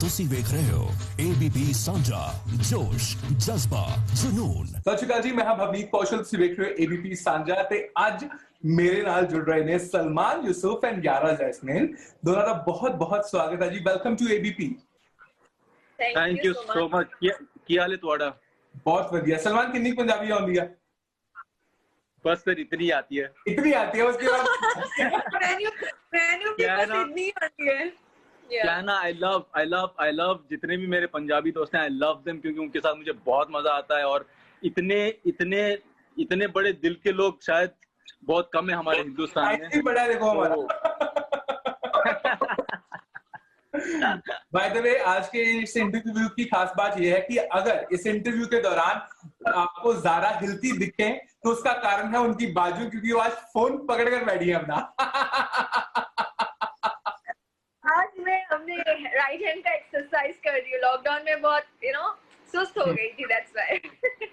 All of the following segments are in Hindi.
ਤੁਸੀਂ ਵੇਖ ਰਹੇ ਹੋ ABP ਸਾਂਝਾ ਜੋਸ਼ ਜਜ਼ਬਾ ਜਨੂਨ। ਸਤਿ ਸ਼੍ਰੀ ਅਕਾਲ ਜੀ, ਮੈਂ ਹਾਂ ਭਵਨੀਤ ਕੌਸ਼ਲ। ਤੁਸੀਂ ਵੇਖ ਰਹੇ ਹੋ ABP ਸਾਂਝਾ ਤੇ ਅੱਜ ਮੇਰੇ ਨਾਲ ਜੁੜ ਰਹੇ ਨੇ ਸਲਮਾਨ ਯੂਸੁਫ ਐਂਡ ਯਾਰਾ ਜੈਸਮੀਨ। ਦੋਨਾਂ ਦਾ ਬਹੁਤ ਬਹੁਤ ਸਵਾਗਤ ਹੈ ਜੀ। Welcome to ABP। Thank you so much. ਕੀ ਹਾਲ ਹੈ ਤੁਹਾਡਾ? बहुत वधिया। सलमान कितनी पंजाबी आती है? बस फिर इतनी आती है। इतनी आती है उसके बाद क्या ना आई लव जितने भी मेरे पंजाबी दोस्त हैं, आई लव देम, क्योंकि उनके साथ मुझे बहुत मजा आता है। और इतने बड़े दिल के लोग शायद बहुत कम है हमारे हिंदुस्तान में। बड़ा देखो हमारा। बाय द वे, आज के इस इंटरव्यू की खास बात यह है कि अगर इस इंटरव्यू के दौरान आपको ज़ारा हिलती दिखे तो उसका कारण है उनकी बाजू, क्योंकि वो आज फोन पकड़कर बैठी है अपना। आज मैं हमने राइट हैंड का एक्सरसाइज कर रही हूँ। लॉकडाउन में बहुत सुस्त हो गई थी, दैट्स व्हाई।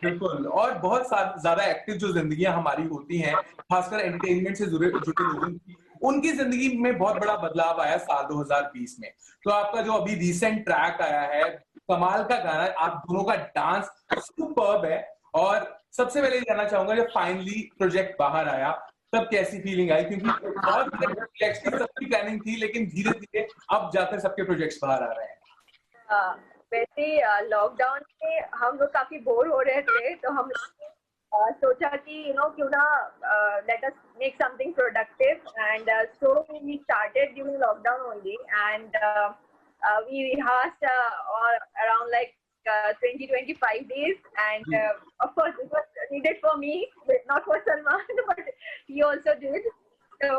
बिल्कुल। और बहुत ज्यादा एक्टिव जो जिंदगियां हमारी होती हैं, खासकर एंटरटेनमेंट से जुड़े लोगों की, उनकी जिंदगी में बहुत बड़ा बदलाव आया साल 2020 में। तो आपका जो अभी रिसेंट ट्रैक आया है, कमाल का गाना, आप दोनों का डांस सुपर्ब है। और सबसे पहले जानना चाहूंगा, जब फाइनली प्रोजेक्ट बाहर आया तब कैसी फीलिंग आई? क्योंकि बहुत सबकी प्लानिंग थी, लेकिन धीरे धीरे अब जाकर सबके प्रोजेक्ट्स बाहर आ रहे हैं। वैसे लॉकडाउन में हम लोग काफी बोर हो रहे थे, तो हम सोचा कि क्यों ना let us make something productive, and so we started during lockdown only, and we rehearsed around like 20-25 days, and of course it was needed for me, not for Salman, but he also did. तो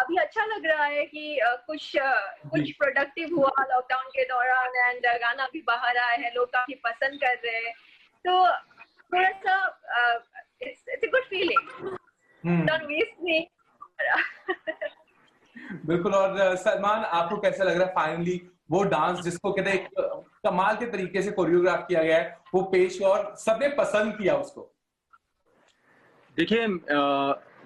अभी अच्छा लग रहा है कि कुछ प्रोडक्टिव हुआ लॉकडाउन के दौरान, एंड गाना भी बाहर आया है, लोग काफी पसंद कर रहे हैं, तो थोड़ा सा it's a good feeling. Don't waste me. बिल्कुल। और सलमान, आपको कैसा लग रहा है फाइनली वो डांस जिसको कहते हैं कमाल के तरीके से कोरियोग्राफ किया गया है, वो पेश और सबने पसंद किया उसको? देखिए,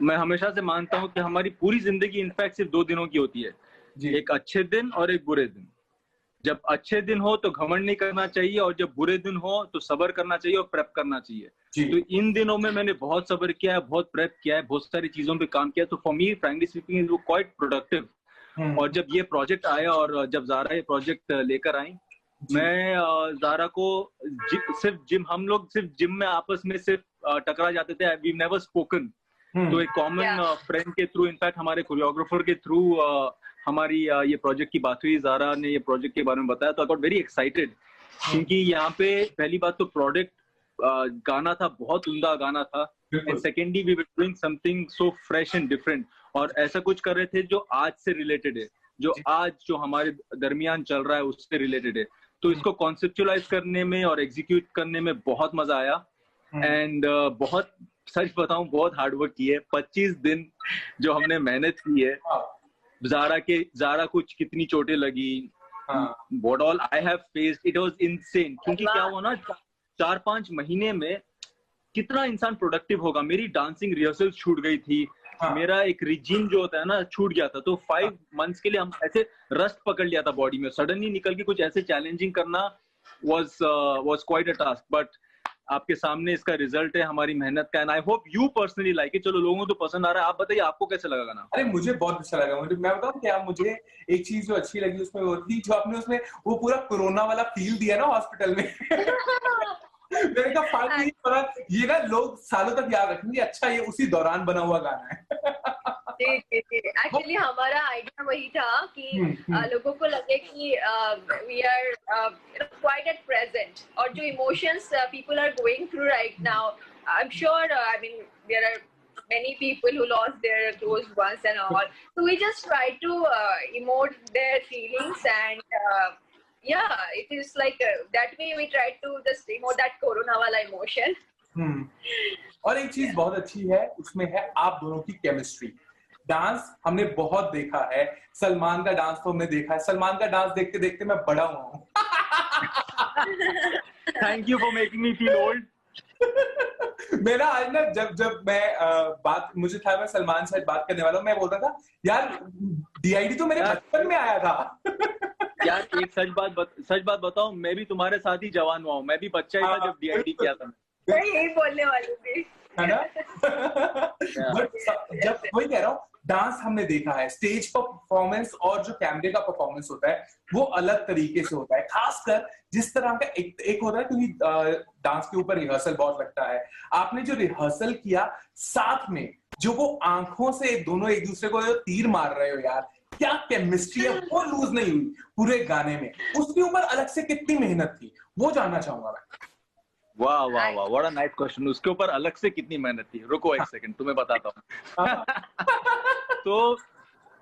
मैं हमेशा से मानता हूं कि हमारी पूरी जिंदगी इनफैक्ट सिर्फ 2 दिनों की होती है जी। एक अच्छे दिन और एक बुरे दिन। जब अच्छे दिन हो तो घमंड नहीं करना चाहिए, और जब बुरे दिन हो तो सब्र करना चाहिए और प्रेप करना चाहिए। तो इन दिनों में मैंने बहुत सब्र किया है, बहुत प्रेप किया है, बहुत सारी चीजों पे काम किया। तो for me frankly speaking it was quite productive. और जब ये प्रोजेक्ट आया और जब ज़ारा ये प्रोजेक्ट लेकर आई, मैं ज़ारा को हम लोग सिर्फ जिम में आपस में सिर्फ टकरा जाते थे, वी नेवर स्पोकन। तो एक कॉमन फ्रेंड के थ्रू, इनफैक्ट हमारे कोरियोग्राफर के थ्रू हमारी ये प्रोजेक्ट की बात हुई। ज़ारा ने ये प्रोजेक्ट के बारे में बताया, तो आई गॉट वेरी एक्साइटेड, क्योंकि यहाँ पे पहली बात तो प्रोडक्ट गाना था, बहुत उम्दा गाना था, and secondly we were doing something so fresh and different, और ऐसा कुछ कर रहे थे जो आज से रिलेटेड है, जो हमारे दरमियान चल रहा है उससे रिलेटेड है। तो इसको कॉन्सेप्चुअलाइज करने में और एग्जीक्यूट करने में बहुत मजा आया, एंड बहुत सच बताऊं बहुत हार्डवर्क की है। 25 दिन जो हमने मेहनत की है। ज़ारा कुछ कितनी चोटें लगी, what all I have faced, it was insane. क्योंकि क्या हुआ ना, 4-5 महीने में कितना इंसान प्रोडक्टिव होगा। मेरी डांसिंग रिहर्सल छूट गई थी, मेरा एक रिजीम जो होता है ना छूट गया था। तो 5 मंथ्स के लिए हम ऐसे रस्ट पकड़ लिया था बॉडी में। सडनली निकल के कुछ ऐसे चैलेंजिंग करना was quite a task, but आपके सामने इसका रिजल्ट है हमारी मेहनत का, and I hope you personally like it. चलो, लोगों को तो पसंद आ रहा है, आप बताइए आपको कैसे लगा गाना? अरे मुझे बहुत अच्छा लगा। मैं बताऊं क्या, मुझे एक चीज जो अच्छी लगी उसमें वो थी, जो आपने उसमें वो पूरा कोरोना वाला फील दिया ना हॉस्पिटल में। मैंने कहा फाइनली ये ना लोग सालों तक याद रखेंगे, अच्छा ये उसी दौरान बना हुआ गाना है। एक्चुअली हमारा आइडिया वही था कि लोगों को लगे कि we are quite at present, और जो emotions people are going through right now, I am sure, I mean there are many people who lost their close ones and all, so we just try to emote their feelings, and it is like that way we try to just emote that corona wala emotion. और एक चीज बहुत अच्छी है उसमें है आप दोनों की केमिस्ट्री। डांस हमने बहुत देखा है, सलमान का डांस तो हमने देखा है, सलमान का डांस देखते देखते मैं बड़ा हुआ हूँ। Thank you for making me feel old. मेरा आज ना जब मैं मुझे था मैं सलमान से बात करने वाला हूँ, मैं बोल रहा था यार DID तो मेरे बचपन में आया था। यार एक सच बात बताऊं, मैं भी तुम्हारे साथ ही जवान हुआ हूँ, मैं भी बच्चा ही था जब डीआईडी किया था। मैं यही बोलने वाली थी, है ना? बट जब वही कह रहा हूँ, डांस हमने देखा है, स्टेज पर परफॉर्मेंस और जो कैमरे का परफॉर्मेंस होता है वो अलग तरीके से होता है, खासकर जिस तरह का एक होता है, क्योंकि डांस के ऊपर रिहर्सल बहुत लगता है। आपने जो रिहर्सल किया साथ में, जो वो आंखों से दोनों एक दूसरे को तीर मार रहे हो यार, क्या केमिस्ट्री है, वो लूज नहीं हुई पूरे गाने में, उसके ऊपर अलग से कितनी मेहनत थी, वो जानना चाहूंगा मैं। वाह वाह वाह, व्हाट अ नाइस क्वेश्चन। उसके ऊपर अलग से कितनी मेहनत थी, रुको एक सेकंड तुम्हें बताता हूँ। तो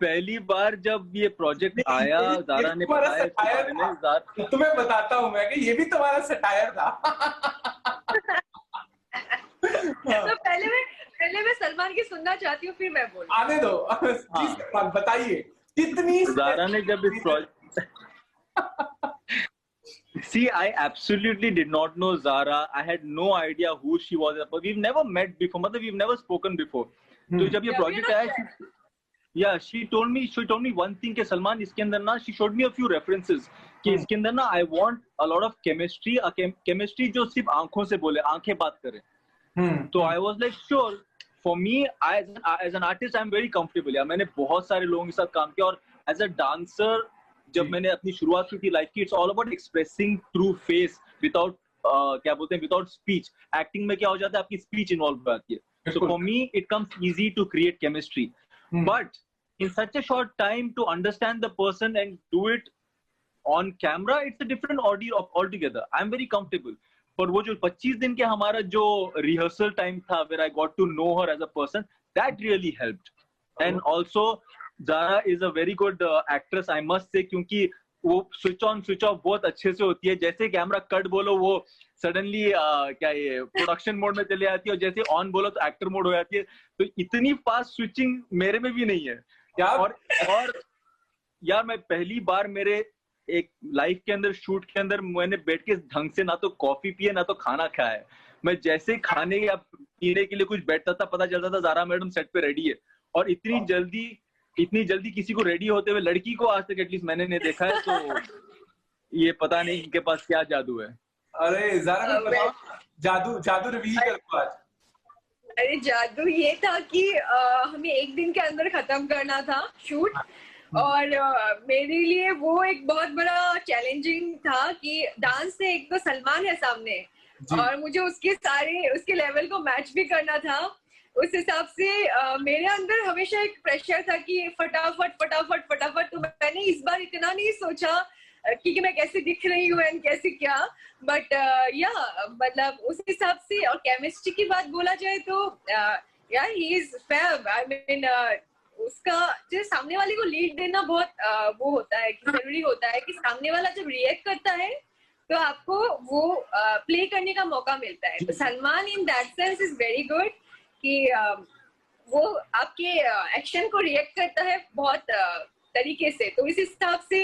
पहली बार जब ये प्रोजेक्ट आया, ज़ारा ने बताया इसके बारे में, तुम्हें बताता हूँ मैं कि ये भी तुम्हारा सटायर था। तो पहले मैं सलमान की सुनना चाहती हूँ, फिर मैं बोलूँ। आने दो, बताइए कितनी ज़ारा ने जब इस project See, I absolutely did not know Zara. I had no idea who she was. We've never met before. मतलब we've never spoken before. तो जब ये प्रोजेक्ट आया, she told me one thing कि सलमान इसके अंदर ना, she showed me a few references कि इसके अंदर ना I want a lot of chemistry, chemistry जो सिर्फ आंखों से बोले, आंखें बात करें। तो I was like sure. For me, as an artist, I'm very comfortable. यार मैंने बहुत सारे लोगों के साथ काम किया, और as a dancer जब मैंने अपनी शुरुआत की थी लाइफ की, it's all about expressing through face without क्या बोलते हैं, विदाउट स्पीच। एक्टिंग में क्या हो जाता है, आपकी स्पीच इन्वॉल्व हो जाती है। So for me it comes easy to create chemistry, but in such a short time to understand the person and do it on camera, it's a different audio all together. I am very comfortable. पर वो जो 25 दिन के हमारा जो रिहर्सल टाइम था, where I got to know her as a person, that really helped. And also Zara is a very good actress, I must say, क्योंकि वो स्विच ऑन स्विच ऑफ बहुत अच्छे से होती है। जैसे कैमरा कट बोलो वो सडनली क्या ये प्रोडक्शन मोड में चले जाती है, और जैसे ऑन बोलो तो एक्टर मोड हो जाती है। तो इतनी फास्ट स्विचिंग मेरे में भी नहीं है यार। और यार मैं पहली बार मेरे एक लाइफ के अंदर, शूट के अंदर, मैंने बैठ के ढंग से ना तो कॉफी पिए ना तो खाना खाया है। मैं जैसे खाने या पीने के लिए कुछ बैठता था, पता चलता था ज़ारा मैडम सेट पे रेडी है। और इतनी जल्दी किसी को रेडी होते हुए लड़की को आज तक एटलीस्ट मैंने नहीं देखा है। तो ये पता नहीं इनके पास क्या जादू है। अरे ज़ारा जादू रिवील कर दो आज। अरे जादू ये था कि हमें एक दिन के अंदर खत्म करना था शूट, और मेरे लिए वो एक बहुत बड़ा चैलेंजिंग था कि डांस से एक तो सलमान है सामने, और मुझे उसके लेवल को मैच भी करना था। उस हिसाब से मेरे अंदर हमेशा एक प्रेशर था कि फटाफट। तो मैंने इस बार इतना नहीं सोचा कि मैं कैसे दिख रही हूँ एंड कैसे क्या, बट मतलब उस हिसाब से। और केमिस्ट्री की बात बोला जाए तो यार he is fab. I mean उसका जो सामने वाले को लीड देना बहुत वो होता है कि जरूरी होता है कि सामने वाला जब रिएक्ट करता है तो आपको वो प्ले करने का मौका मिलता है। तो Salman in that sense is very good कि वो आपके एक्शन को रिएक्ट करता है बहुत तरीके से। तो इस हिसाब से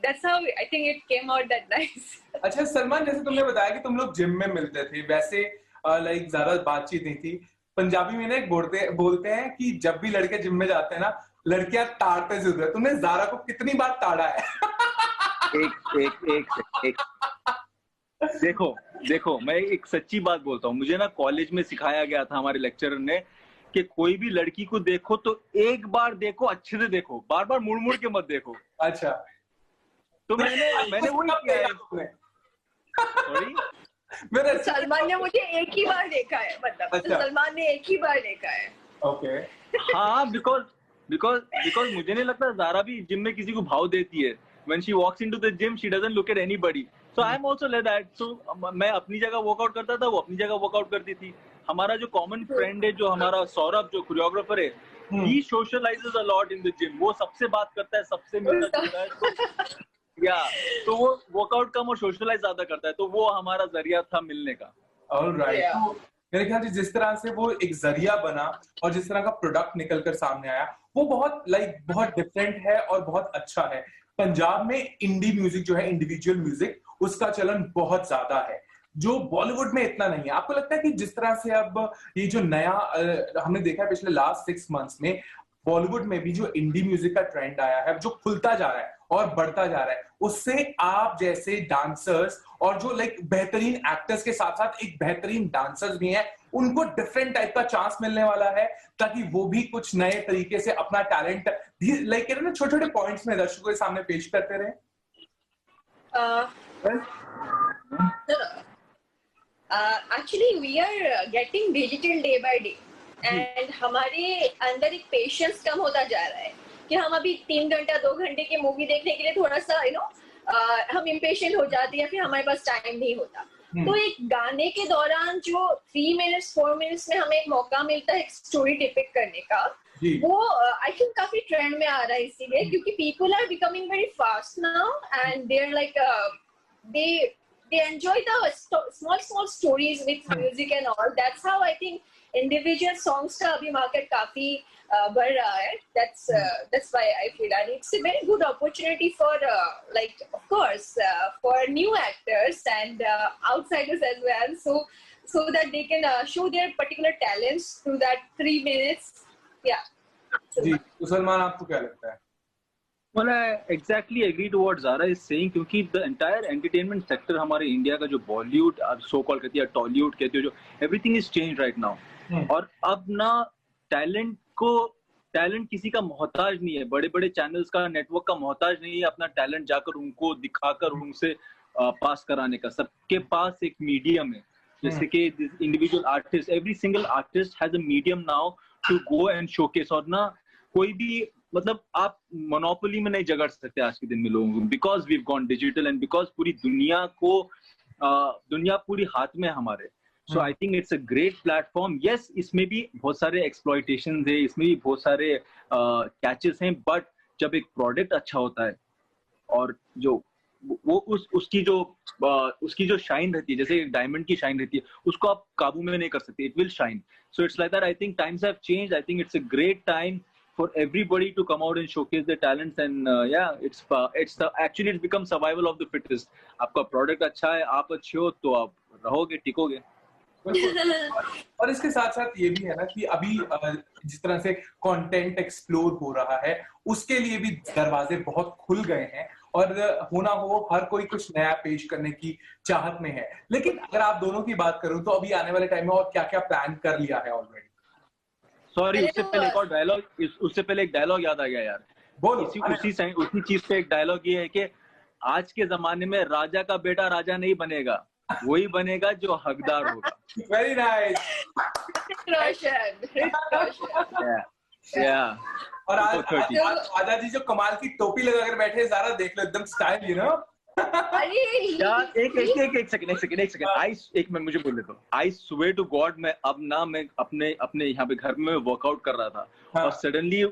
that's how I think it came out that nice. अच्छा सलमान, जैसे तुमने बताया कि तुम लोग जिम में मिलते थे, वैसे लाइक ज़्यादा बातचीत नहीं थी। पंजाबी में ना एक बोलते हैं कि जब भी लड़के जिम में जाते हैं ना, लड़कियां ताड़ते जरूर है। तुमने ज़ारा को कितनी बार ताड़ा है? एक देखो मैं एक सच्ची बात बोलता हूँ। मुझे ना कॉलेज में सिखाया गया था हमारे लेक्चरर ने कि कोई भी लड़की को देखो तो एक बार देखो, अच्छे से देखो, बार बार मुड़ के मत देखो। अच्छा, तो मैंने वो किया है। सलमान ने मुझे एक ही बार देखा है, मतलब अच्छा। सलमान ने एक ही बार देखा है। ओके। हाँ, बिकॉज मुझे नहीं लगता ज़ारा भी जिम में किसी को भाव देती है। When she walks into the gym, she doesn't look at anybody. So I am also like that. So मैं अपनी जगह वर्कआउट करता था, वो अपनी जगह वर्कआउट करती थी। हमारा जो कॉमन फ्रेंड है, जो हमारा सौरभ, जो कोरियोग्राफर है, he socializes a lot in the gym. वो सबसे बात करता है, सबसे मिलता जुलता है। तो वो वर्कआउट कम और सोशलाइज ज्यादा करता है। तो वो हमारा जरिया था मिलने का। ऑलराइट। तो मेरे ख्याल से जिस तरह से वो एक जरिया बना और जिस तरह का प्रोडक्ट निकल कर सामने आया, वो बहुत डिफरेंट है और बहुत अच्छा है। पंजाब में इंडी म्यूजिक जो है, इंडिविजुअल म्यूजिक, उसका चलन बहुत ज्यादा है, जो बॉलीवुड में इतना नहीं है। आपको लगता है कि जिस तरह से अब ये जो नया हमने देखा है पिछले लास्ट 6 मंथ्स में, बॉलीवुड में भी जो इंडी म्यूजिक का ट्रेंड आया है, जो खुलता जा रहा है और बढ़ता जा रहा है, उससे आप जैसे डांसर्स और जो लाइक बेहतरीन एक्टर्स के साथ साथ एक बेहतरीन डांसर्स भी हैं, उनको डिफरेंट टाइप का चांस मिलने वाला है, ताकि वो भी कुछ नए तरीके से अपना टैलेंट लाइक ना छोटे छोटे पॉइंट्स में दर्शकों के सामने पेश करते रहे। Actually, we are getting digital day by day, and हमारे अंदर एक पेशेंस कम होता जा रहा है कि हम अभी 3 घंटा 2 घंटे की मूवी देखने के लिए थोड़ा सा हम इम्पेशेंट हो जाते हैं, फिर हमारे पास टाइम नहीं होता। तो एक गाने के दौरान जो 3 मिनट्स 4 मिनट्स में हमें एक मौका मिलता है एक स्टोरी डिपिक्ट करने का, वो आई थिंक काफी ट्रेंड में आ रहा है, इसीलिए क्योंकि people are becoming very fast now and they are like they enjoy the small stories with music and all. That's how I think individual songs का अभी market काफी बढ़ रहा है. That's why I feel, and it's a very good opportunity for like of course for new actors and outsiders as well, so that they can show their particular talents through that 3 minutes. Yeah. जी, तो सलमान आपको क्या लगता है? Well, I exactly agree to what Zara is saying, क्योंकि the entire entertainment sector हमारे इंडिया का जो बॉलीवुड so called कहती है, टॉलीवुड कहती है, जो everything is changed right now. और अब ना टैलेंट किसी का मोहताज नहीं है, बड़े बड़े चैनल्स का, नेटवर्क का मोहताज नहीं है अपना टैलेंट जाकर उनको दिखाकर उनसे पास कराने का। सबके पास एक मीडियम है, जैसे कि individual artist, every single artist has a medium now to go and showcase. और ना कोई भी मतलब आप मोनोपोली में नहीं जगड़ सकते आज के दिन में लोगों को, because we have gone digital and because पूरी दुनिया पूरी हाथ में है हमारे। So I think it's a great platform. Yes, इसमें भी बहुत सारे एक्सप्लॉयटेशन है, इसमें भी बहुत सारे कैचेस हैं, बट जब एक प्रोडक्ट अच्छा होता है और जो वो उसकी जो शाइन रहती है, जैसे एक डायमंड की शाइन रहती है, उसको आप काबू में नहीं कर सकते, it will shine. So it's like that. I think times have changed. I think it's a great time for everybody to come out and showcase their talents, and actually it's become survival of the fittest. आपका प्रोडक्ट अच्छा है, आप अच्छे हो तो आप रहोगे, टिकोगे। और इसके साथ साथ ये भी है ना कि अभी जिस तरह से कंटेंट एक्सप्लोर हो रहा है, उसके लिए भी दरवाजे बहुत खुल गए हैं, और होना हो हर कोई कुछ नया पेश करने की चाहत में है। लेकिन अगर आप दोनों की बात करूं तो अभी आने वाले टाइम में और क्या क्या प्लान कर लिया है ऑलरेडी? सॉरी, उससे पहले एक डायलॉग याद आ गया यार। उसी चीज पे एक डायलॉग ये है कि आज के जमाने में राजा का बेटा राजा नहीं बनेगा, वही बनेगा जो हकदार होगा। Very nice. और आज राजा जी जो कमाल की टोपी लगाकर बैठे, ज़रा देख लो, एकदम स्टाइल, यू नो। यार एक सेकंड मुझे बोल लेता हूँ। आई स्वेयर टू गॉड, मैं अपने यहाँ पे घर में वर्कआउट कर रहा था, और सडनली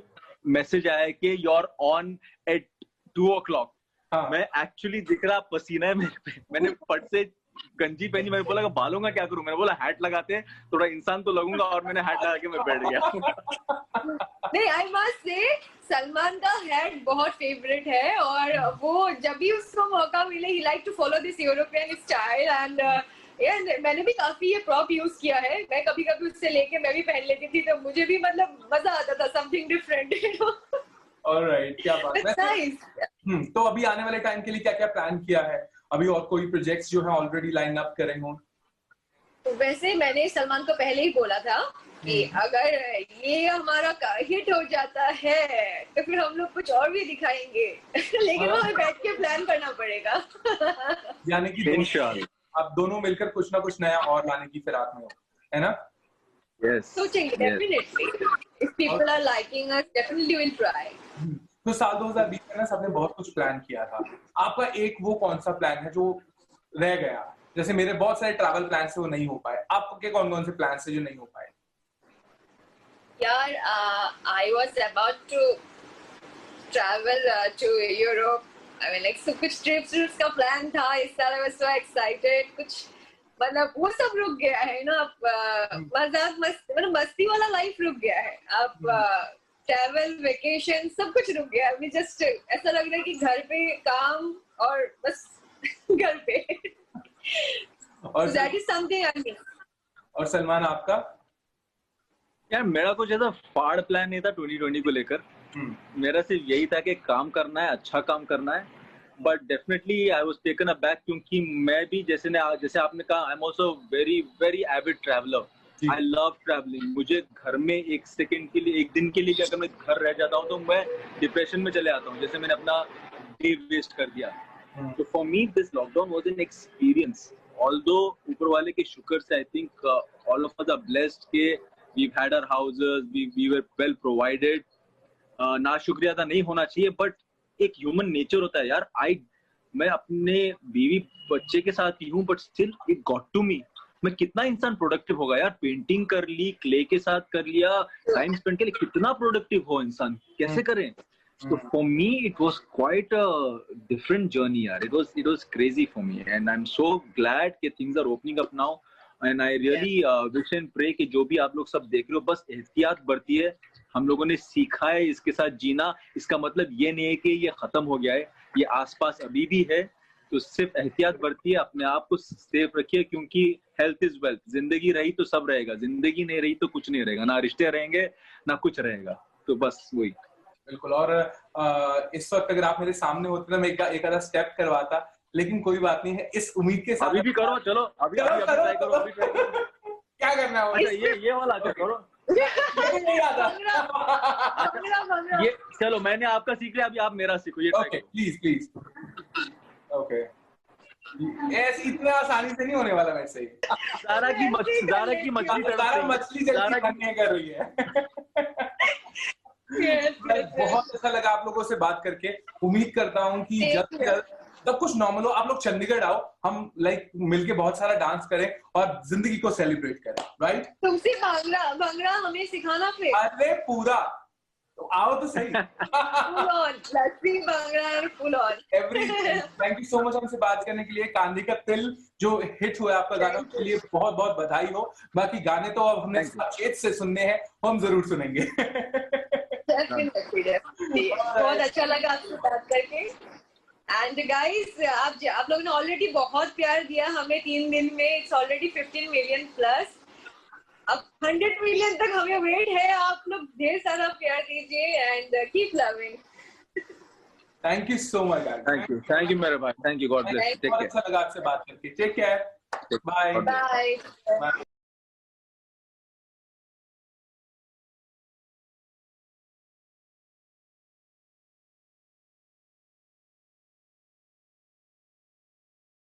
मैसेज आया कि you are on eight 2 o'clock। मैं एक्चुअली दिख रहा पसीना है मेरे पे, मैंने फट से गंजी पहनी, मैंने बोला बालों का क्या करूं, मैंने बोला हैट लगाते हैं, थोड़ा इंसान तो लगूंगा, और मैंने हैट लगा के मैं बैठ गया। नहीं, आई मस्ट से सलमान का हैट बहुत फेवरेट है, और वो जब भी उसको मौका मिले ही like to follow this European style, and मैंने भी काफी ये प्रॉप यूज किया है। मैं कभी कभी उससे लेके मैं भी पहन लेती थी, तो मुझे भी मतलब मजा आता था, समथिंग डिफरेंट। ऑलराइट, क्या बात है। तो अभी आने वाले टाइम के लिए क्या क्या प्लान किया है? अभी और कोई प्रोजेक्ट्स जो है ऑलरेडी लाइन अप करे हों? तो वैसे मैंने सलमान को पहले ही बोला था कि अगर ये हमारा हिट हो जाता है तो फिर हम लोग कुछ और भी दिखाएंगे, लेकिन हमें बैठ के प्लान करना पड़ेगा। यानी कि आप दोनों मिलकर कुछ ना कुछ नया और लाने की फिराक में हो, है ना? Yes. सोचेंगे definitely, if people are liking us, definitely we'll try. तो साल 2020 में ना सबने बहुत कुछ प्लान किया था। आपका एक वो कौन सा प्लान है जो रह गया? जैसे मेरे बहुत सारे ट्रैवल प्लान से वो नहीं हो पाए, आपके कौन कौन से प्लान से जो नहीं हो पाए? यार, I was about to travel to Europe. I mean, like, so कुछ trips का प्लान था इस साल। I was so excited। कुछ मतलब वो सब रुक गया है ना। अब मस्ती वाला लाइफ रुक गया है। अब ट्रैवल, वेकेशन सब कुछ रुक गया है। अभी जस्ट ऐसा लग रहा है कि घर पे काम और बस घर पे। और that is something I miss. और सलमान, आपका? यार मेरा कुछ ऐसा फाड़ प्लान नहीं था 2020 को लेकर। मेरा सिर्फ यही था कि काम करना है, अच्छा काम करना है, but definitely I was taken aback, क्योंकि मैं भी जैसे आपने कहा, I am also very very Avid traveller, I love travelling. मुझे घर में एक सेकंड के लिए, एक दिन के लिए अगर मैं घर रह जाता हूँ तो मैं डिप्रेशन में चले आता हूँ, जैसे मैंने अपना डे वेस्ट कर दिया। तो for me this lockdown was an experience, although ऊपर वाले के शुक्र से I think all of us are blessed के we had our houses, we were well provided. ना शुक्रिया अदा नहीं होना चाहिए, बट एक ह्यूमन नेचर होता है यार। मैं अपने बीवी बच्चे के साथ ही हूँ, but still it got to me, मैं कितना इंसान प्रोडक्टिव होगा यार, पेंटिंग कर ली, क्ले के साथ कर लिया, टाइम स्पेंड के लिए, कितना प्रोडक्टिव हो इंसान, कैसे करें? So for me it was quite a different journey yaar, it was crazy for me, and I'm so glad that things are opening up now, and I really wish and pray कि जो भी आप लोग सब देख रहे हो, बस एहतियात बरतिए। हम लोगों ने सीखा है इसके साथ जीना, इसका मतलब ये नहीं है कि ये खत्म हो गया है, ये आसपास अभी भी है, तो सिर्फ एहतियात बरतिए, अपने आप को सेफ रखिए, क्योंकि हेल्थ इज वेल्थ। जिंदगी रही तो सब रहेगा, जिंदगी नहीं रही तो कुछ नहीं रहेगा, ना रिश्ते रहेंगे ना कुछ रहेगा, तो बस वही। बिल्कुल। और इस वक्त अगर आप मेरे सामने होते तो मैं एक आधा स्टेप करवाता, लेकिन कोई बात नहीं है, इस उम्मीद के साथ अभी भी करो, चलो अभी ट्राई करो, अभी ट्राई करो। क्या करना है? अच्छा ये वाला क्या करो, नहीं आता। ये चलो मैंने आपका सीख लिया, अभी आप मेरा सीखो, ये ट्राई करो प्लीज। ओके, ऐसे इतना आसानी से नहीं होने वाला मेरे से। सारा की मछली जल्दी बनने कर रही है। बहुत अच्छा लगा आप लोगों से बात करके। उम्मीद करता हूँ कि जल्द से जल्द सब कुछ नॉर्मल हो, आप लोग चंडीगढ़ आओ, हम मिलके बहुत सारा डांस करें और जिंदगी को सेलिब्रेट करें, राइट? तुमसे भांगड़ा हमें सिखाना फिर। अरे पूरा, तो आओ तो सही। Full on lassi bhangra, full on everything. Thank you so much हमसे बात करने के लिए। कांदी का तिल जो हिट हुआ आपका गाना, उसके लिए बहुत बहुत बधाई हो। बाकी गाने तो अब हमने साकेत से सुनने हैं, हम जरूर सुनेंगे। बहुत अच्छा लगा आपसे बात करके। एंड गाइस, आप लोगों ने ऑलरेडी बहुत प्यार दिया हमें 3 दिन में, इट्स ऑलरेडी 15 मिलियन प्लस। अब 100 मिलियन तक हमें वेट है, आप लोग ढेर सारा प्यार दीजिए and keep loving. Thank you so much. Thank you मेरे भाई, thank you, God bless, take care. बहुत अच्छा लगा आपसे बात करके। Take care, bye.